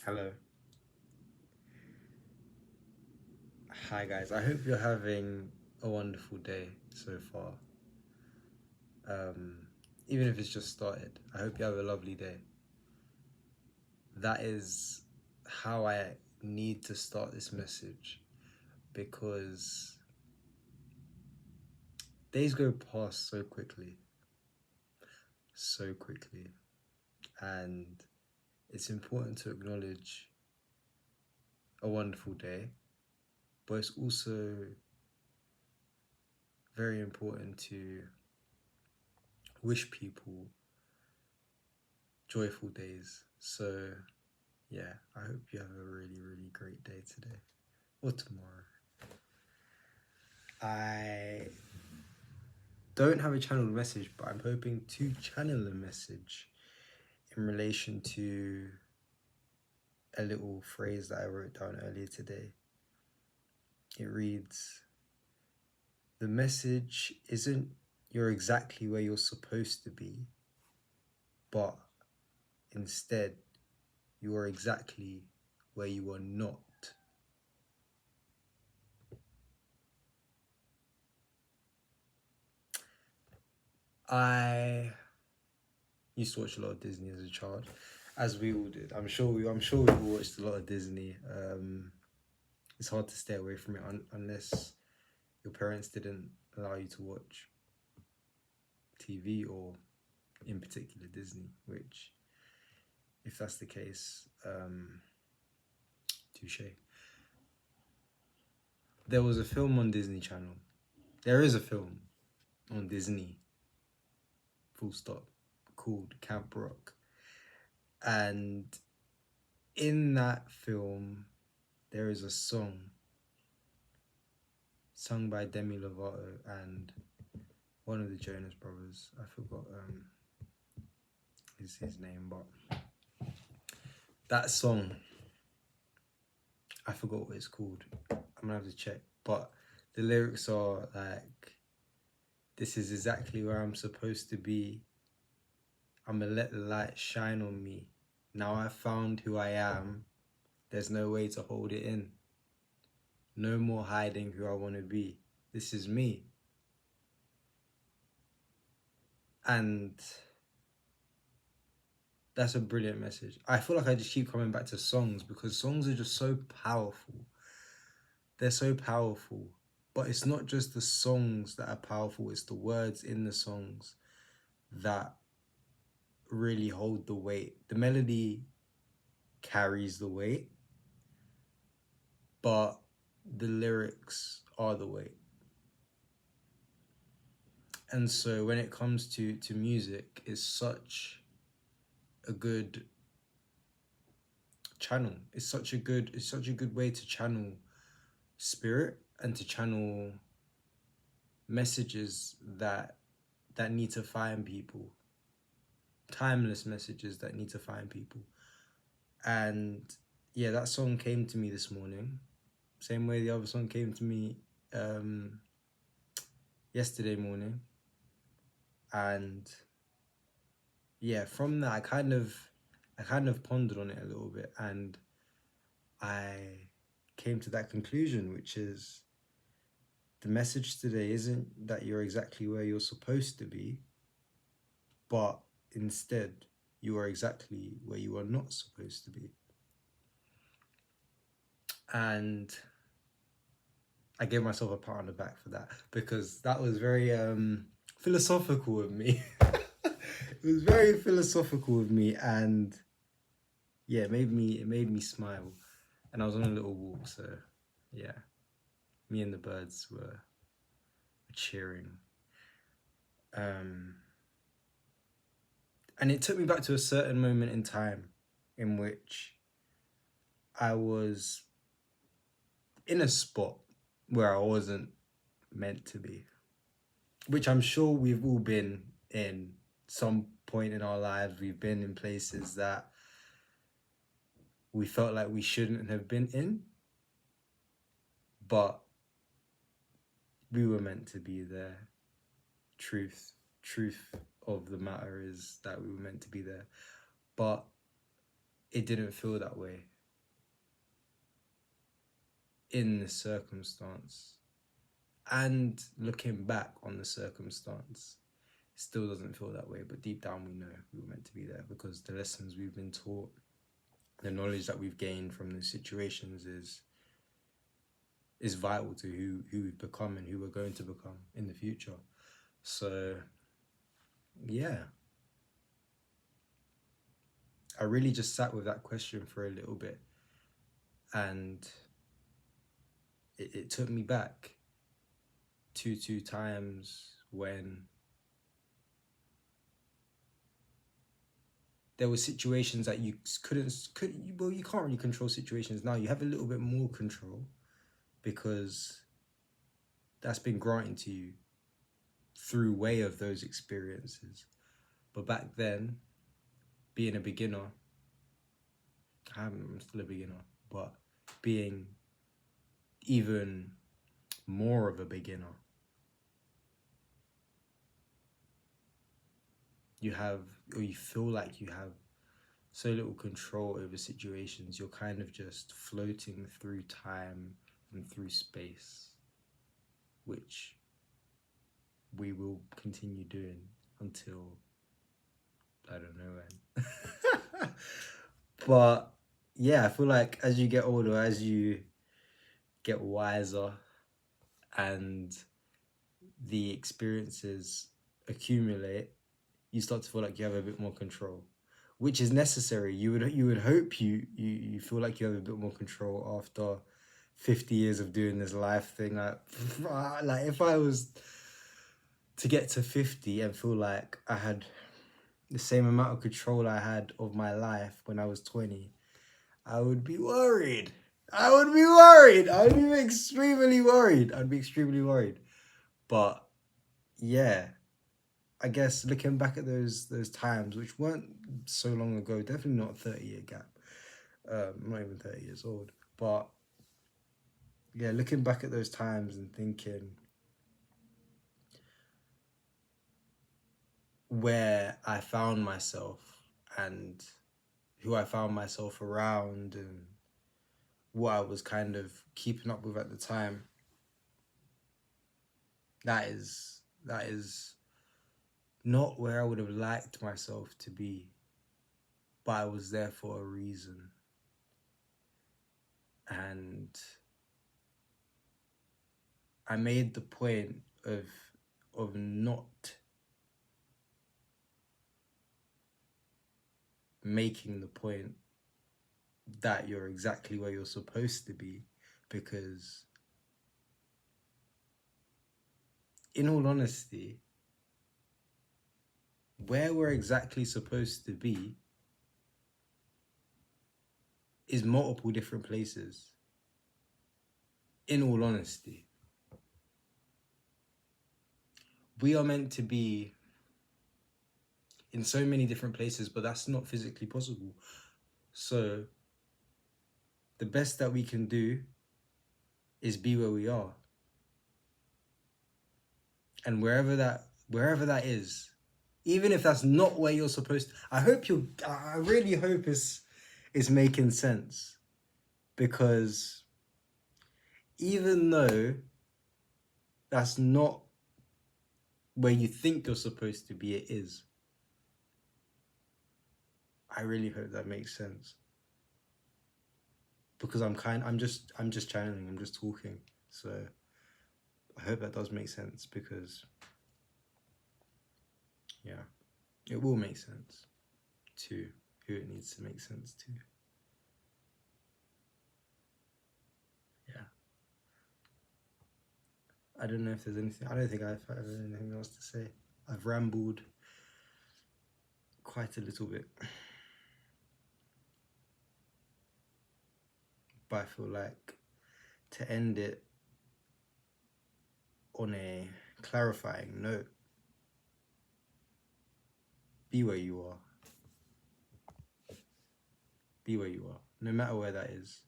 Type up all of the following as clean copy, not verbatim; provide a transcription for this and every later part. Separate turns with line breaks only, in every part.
Hello. Hi, guys. I hope you're having a wonderful day so far. Um, Even if it's just started, I hope you have a lovely day. That is how I need to start this message because days go past so quickly, so quickly. And it's important to acknowledge a wonderful day, but it's also very important to wish people joyful days. So, yeah, I hope you have a really, really great day today or tomorrow. I don't have a channeled message, but I'm hoping to channel a message in relation to a little phrase that I wrote down earlier today. It reads, "The message isn't you're exactly where you're supposed to be, but instead you are exactly where you are not." I used to watch a lot of Disney as a child, as we all did. I'm sure we all watched a lot of Disney. It's hard to stay away from it unless your parents didn't allow you to watch TV or, in particular, Disney. Which, if that's the case, touche. There was a film on Disney Channel. There is a film on Disney, full stop, called Camp Rock, and in that film, there is a song sung by Demi Lovato and one of the Jonas Brothers. I forgot his name, but that song, I forgot what it's called. I'm gonna have to check. But the lyrics are like, "This is exactly where I'm supposed to be. I'ma let the light shine on me. Now I found who I am. There's no way to hold it in. No more hiding who I wanna be. This is me." And that's a brilliant message. I feel like I just keep coming back to songs because songs are just so powerful. They're so powerful. But it's not just the songs that are powerful, it's the words in the songs that really hold the weight. The melody carries the weight, but the lyrics are the weight. And so when it comes to music, it's such a good channel. It's such a good way to channel spirit and to channel messages that need to find people, timeless messages that need to find people. And yeah, that song came to me this morning, same way the other song came to me yesterday morning. And yeah, from that I kind of pondered on it a little bit, and I came to that conclusion, which is the message today isn't that you're exactly where you're supposed to be, but instead you are exactly where you are not supposed to be. And I gave myself a pat on the back for that because that was very philosophical of me. It was very philosophical of me, and yeah, it made me smile. And I was on a little walk, so yeah, me and the birds were cheering. Um, and it took me back to a certain moment in time in which I was in a spot where I wasn't meant to be, which I'm sure we've all been in some point in our lives. We've been in places that we felt like we shouldn't have been in, but we were meant to be there. Truth of the matter is that we were meant to be there, but it didn't feel that way. in the circumstance, and looking back on the circumstance, it still doesn't feel that way. But deep down, we know we were meant to be there, because the lessons we've been taught, the knowledge that we've gained from the situations is vital to who we've become and who we're going to become in the future. So yeah, I really just sat with that question for a little bit, and it took me back to two times when there were situations that you well, you can't really control situations now. You have a little bit more control because that's been granted to you through way of those experiences. But back then, being a beginner, I'm still a beginner, but being even more of a beginner, you have, or you feel like you have so little control over situations. You're kind of just floating through time and through space, which we will continue doing until I don't know when. But yeah, I feel like as you get older, as you get wiser, and the experiences accumulate, you start to feel like you have a bit more control, which is necessary. You would hope you feel like you have a bit more control after 50 years of doing this life thing. Like if I was to get to 50 and feel like I had the same amount of control I had of my life when I was 20, I would be worried. I would be extremely worried. I'd be extremely worried. But yeah, I guess looking back at those times, which weren't so long ago, definitely not a 30-year gap, not even 30 years old, but yeah, looking back at those times and thinking where I found myself and who I found myself around and what I was kind of keeping up with at the time, that is not where I would have liked myself to be, but I was there for a reason. And I made the point of not making the point that you're exactly where you're supposed to be, because in all honesty, where we're exactly supposed to be is multiple different places. In all honesty, we are meant to be in so many different places, but that's not physically possible. So the best that we can do is be where we are. And wherever that is, even if that's not where you're supposed to, I really hope it's making sense. Because even though that's not where you think you're supposed to be, it is. I really hope that makes sense. Because I'm just channeling, I'm just talking. So I hope that does make sense, because yeah, it will make sense to who it needs to make sense to. Yeah. I don't know if there's anything, I don't think I have anything else to say. I've rambled quite a little bit. But I feel like to end it on a clarifying note, be where you are. Be where you are. No matter where that is.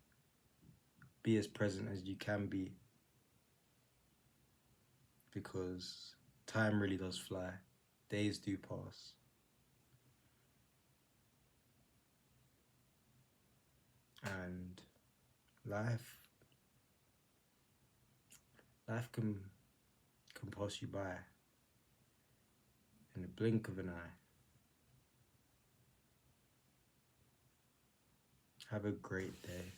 Be as present as you can be. Because time really does fly. Days do pass. And life Life can pass you by in the blink of an eye. Have a great day.